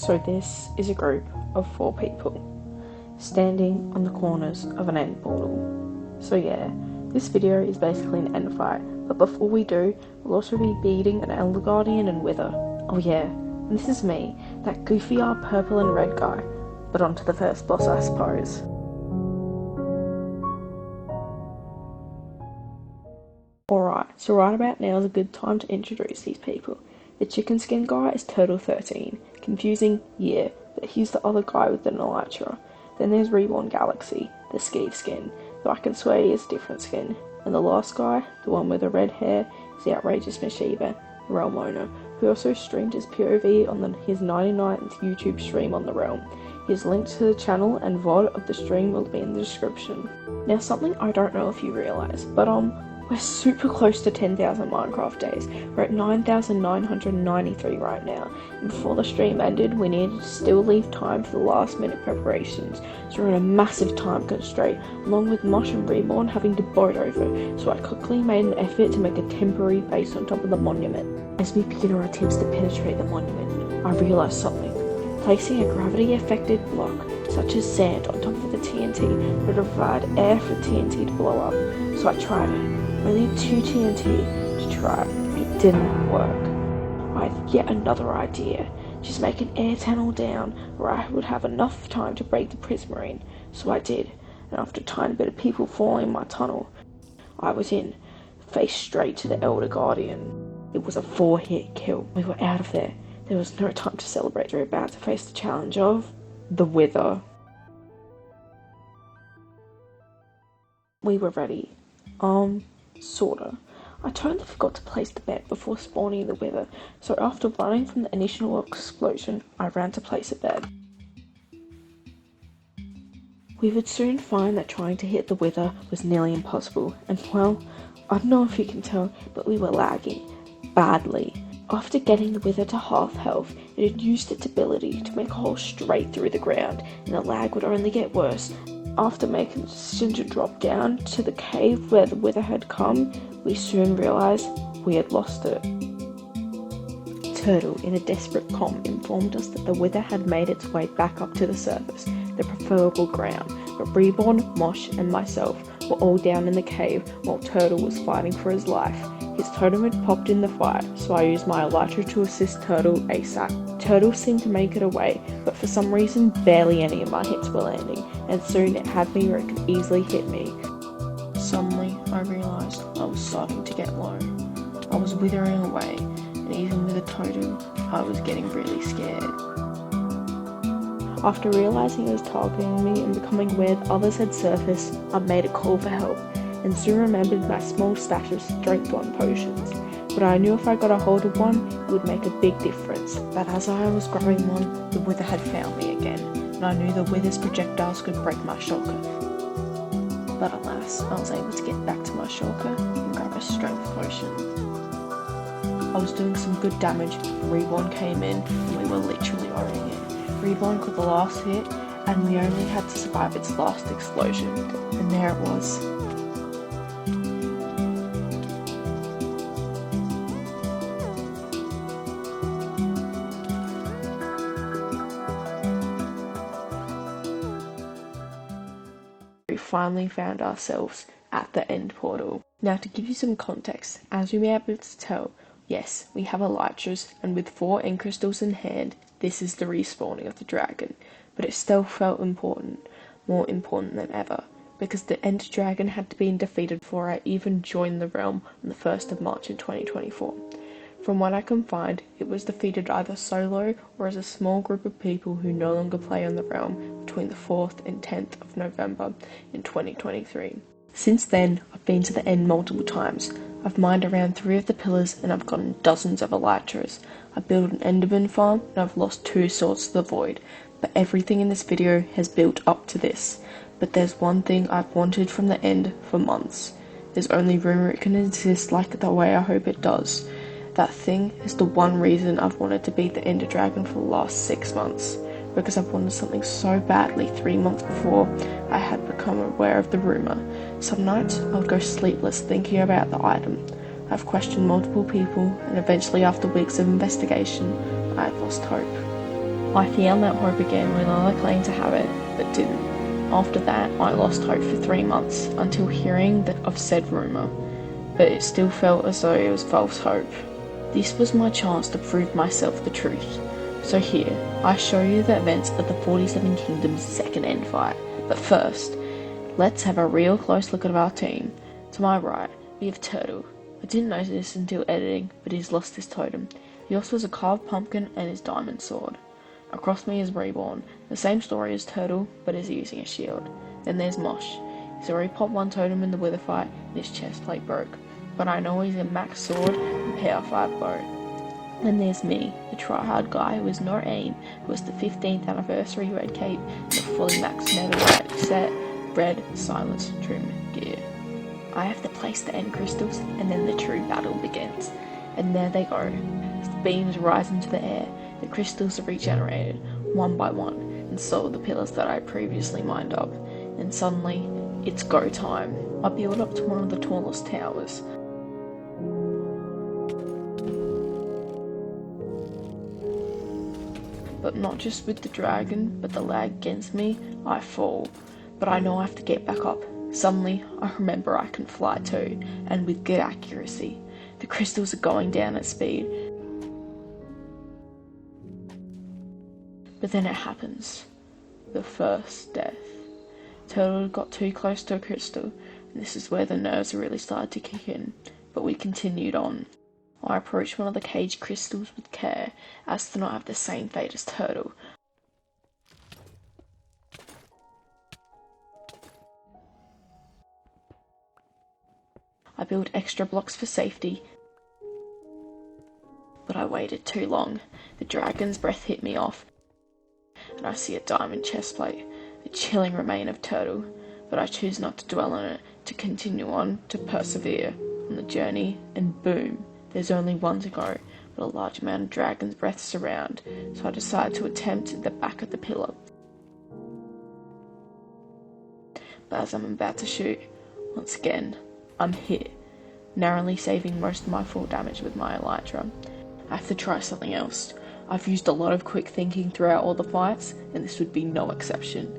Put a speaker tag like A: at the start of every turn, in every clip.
A: So this is a group of 4 people standing on the corners of an end portal. So yeah, this video is basically an end fight, but before we do, we'll also be beating an Elder Guardian and Wither. Oh yeah, and this is me, that goofy purple and red guy. But on to the first boss, I suppose. Alright, so right about now is a good time to introduce these people. The chicken skin guy is Turtle13. Confusing? Yeah, but he's the other guy with the elytra. Then there's Reborn Galaxy, the Skeeve skin, though I can swear he has a different skin. And the last guy, the one with the red hair, is the outrageous Mishiva, Realm owner, who also streamed his POV on his 99th YouTube stream on the Realm. His link to the channel and VOD of the stream will be in the description. Now something I don't know if you realise, but we're super close to 10,000 Minecraft days. We're at 9,993 right now, and before the stream ended we needed to still leave time for the last minute preparations, so we're in a massive time constraint, along with Mosh and Reborn having to boat over, so I quickly made an effort to make a temporary base on top of the monument. As we begin our attempts to penetrate the monument, I realised something. Placing a gravity affected block, such as sand, on top of the TNT would provide air for TNT to blow up, so I tried it. Only 2 TNT to try. It didn't work. I had yet another idea. Just make an air tunnel down where I would have enough time to break the prismarine. So I did, and after a tiny bit of people falling in my tunnel, I was in, face straight to the Elder Guardian. It was a 4-hit kill. We were out of there. There was no time to celebrate. We were about to face the challenge of the Wither. We were ready. Sorta. I totally forgot to place the bed before spawning the Wither, so after running from the initial explosion, I ran to place a bed. We would soon find that trying to hit the Wither was nearly impossible, and well, I don't know if you can tell, but we were lagging. Badly. After getting the Wither to half health, it had used its ability to make a hole straight through the ground, and the lag would only get worse. After making the decision to drop down to the cave where the Wither had come, we soon realised we had lost it. Turtle, in a desperate comm, informed us that the Wither had made its way back up to the surface, the preferable ground, but Reborn, Mosh and myself were all down in the cave while Turtle was fighting for his life. His totem had popped in the fight, so I used my elytra to assist Turtle ASAP. Turtle seemed to make it away, but for some reason barely any of my hits were landing, and soon it had me where it could easily hit me. Suddenly I realised I was starting to get low. I was withering away, and even with a totem, I was getting really scared. After realising it was targeting me and becoming aware that others had surfaced, I made a call for help, and soon remembered my small stash of strength 1 potions. But I knew if I got a hold of one, it would make a big difference. But as I was grabbing one, the Wither had found me again, and I knew the Wither's projectiles could break my shulker. But alas, I was able to get back to my shulker and grab a strength potion. I was doing some good damage, Reborn came in, and we were literally owning it. Reborn got the last hit, and we only had to survive its last explosion, and there it was. We finally found ourselves at the end portal. Now to give you some context, as you may be able to tell, yes, we have elytras, and with 4 end crystals in hand, this is the respawning of the dragon, but it still felt important, more important than ever, because the end dragon had to be defeated before I even joined the realm on the 1st of March in 2024. From what I can find, it was defeated either solo or as a small group of people who no longer play on the realm between the 4th and 10th of November in 2023. Since then, I've been to the end multiple times. I've mined around 3 of the pillars and I've gotten dozens of elytras. I built an enderman farm and I've lost 2 swords to the void, but everything in this video has built up to this. But there's one thing I've wanted from the end for months. There's only rumour it can exist like the way I hope it does. That thing is the one reason I've wanted to beat the Ender Dragon for the last 6 months, because I've wanted something so badly 3 months before I had become aware of the rumour. Some nights I would go sleepless thinking about the item. I've questioned multiple people, and eventually after weeks of investigation, I had lost hope. I found that hope again when I claimed to have it, but didn't. After that, I lost hope for 3 months until hearing of said rumour, but it still felt as though it was false hope. This was my chance to prove myself the truth. So here, I show you the events of the 47 Kingdoms second end fight. But first, let's have a real close look at our team. To my right, we have Turtle. I didn't notice this until editing, but he's lost his totem. He also has a carved pumpkin and his diamond sword. Across me is Reborn, the same story as Turtle, but is using a shield. Then there's Mosh. He's already popped one totem in the wither fight and his chest plate broke, but I know he's a max sword and power 5 bow. Then there's me, the tryhard guy who has no aim, who has the 15th anniversary red cape and a fully maxed netherite set, red silence trim gear. I have to place the end crystals and then the true battle begins. And there they go. As the beams rise into the air, the crystals are regenerated, one by one, and so are the pillars that I previously mined up. And suddenly, it's go time. I build up to one of the tallest towers. But not just with the dragon, but the lag against me, I fall. But I know I have to get back up. Suddenly, I remember I can fly too, and with good accuracy. The crystals are going down at speed. But then it happens. The first death. Turtle got too close to a crystal, and this is where the nerves really started to kick in. But we continued on. I approached one of the cage crystals with care, as to not have the same fate as Turtle. I built extra blocks for safety, but I waited too long. The dragon's breath hit me off, and I see a diamond chestplate, a chilling remain of Turtle, but I choose not to dwell on it, to continue on, to persevere on the journey, and boom. There's only one to go, but a large amount of dragon's breaths around, so I decide to attempt at the back of the pillar. But as I'm about to shoot, once again, I'm hit, narrowly saving most of my full damage with my elytra. I have to try something else. I've used a lot of quick thinking throughout all the fights, and this would be no exception.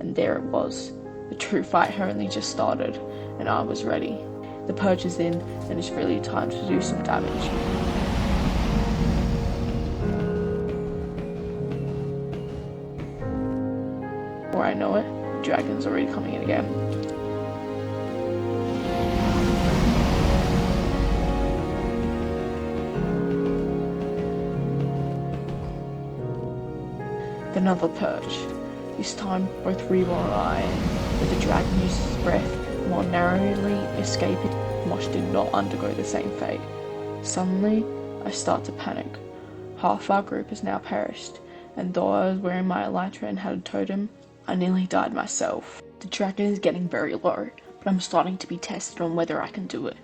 A: And there it was. The true fight had only just started, and I was ready. The purge is in, and it's really time to do some damage. Before I know it, the dragon's already coming in again. Another purge. This time, both Reborn and I, where the dragon uses his breath, while narrowly escaping, Mosh did not undergo the same fate. Suddenly, I start to panic. Half our group has now perished, and though I was wearing my elytra and had a totem, I nearly died myself. The dragon is getting very low, but I'm starting to be tested on whether I can do it.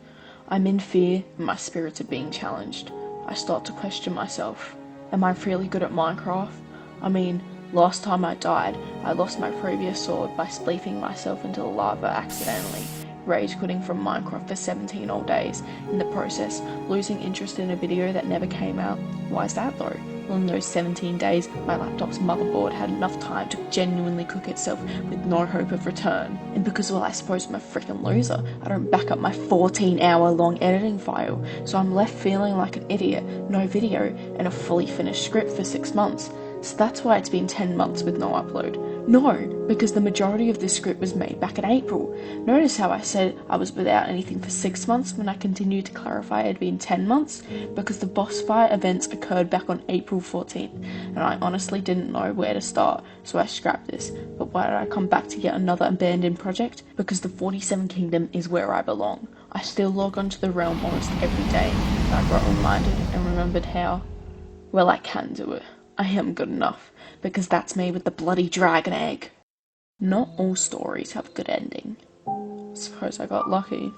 A: I'm in fear, and my spirits are being challenged. I start to question myself. Am I really good at Minecraft? I mean, last time I died, I lost my previous sword by spleefing myself into the lava accidentally, rage quitting from Minecraft for 17 whole days, in the process losing interest in a video that never came out. Why is that though? Well, in those 17 days, my laptop's motherboard had enough time to genuinely cook itself with no hope of return. And because, well, I suppose I'm a freaking loser, I don't back up my 14-hour long editing file, so I'm left feeling like an idiot, no video, and a fully finished script for 6 months. So that's why it's been 10 months with no upload. No, because the majority of this script was made back in April. Notice how I said I was without anything for 6 months when I continued to clarify it had been 10 months? Because the boss fight events occurred back on April 14th, and I honestly didn't know where to start, so I scrapped this. But why did I come back to yet another abandoned project? Because the 47 Kingdom is where I belong. I still log onto the realm almost every day, and I got reminded and remembered how, well, I can do it. I am good enough, because that's me with the bloody dragon egg. Not all stories have a good ending. Suppose I got lucky.